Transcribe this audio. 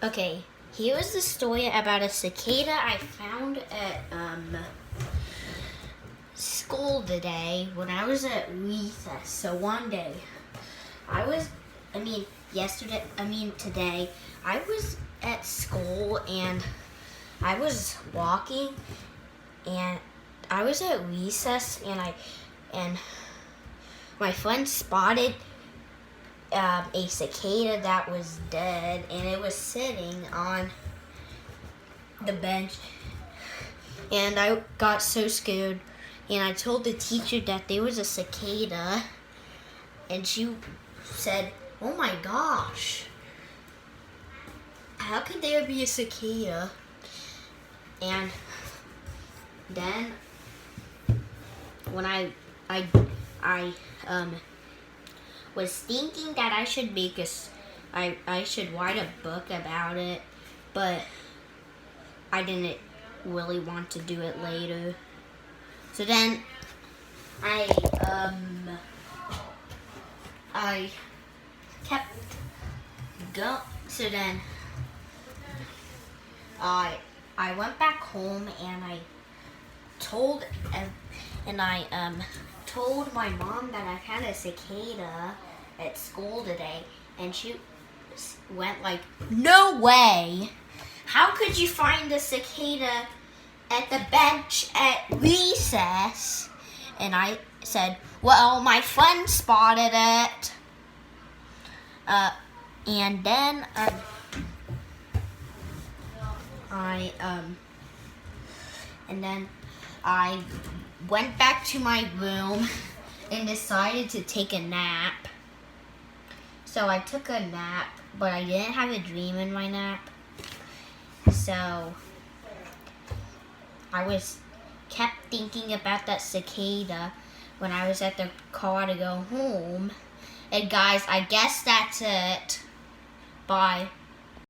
Okay, here was the story about a cicada I found at school today when I was at recess. So one day, today, I was at school and I was walking and I was at recess and my friend spotted a cicada that was dead, and it was sitting on the bench, and I got so scared, and I told the teacher that there was a cicada, and she said, "Oh my gosh, how could there be a cicada?" And then when I was thinking that I should I should write a book about it, but I didn't really want to do it later. So then I kept going. So then I went back home and I told told my mom that I had a cicada at school today, and she went like, "No way! How could you find a cicada at the bench at recess?" And I said, "Well, my friend spotted it." And then I went back to my room and decided to take a nap. So I took a nap, but I didn't have a dream in my nap. So I kept thinking about that cicada when I was at the car to go home. And guys, I guess that's it. Bye.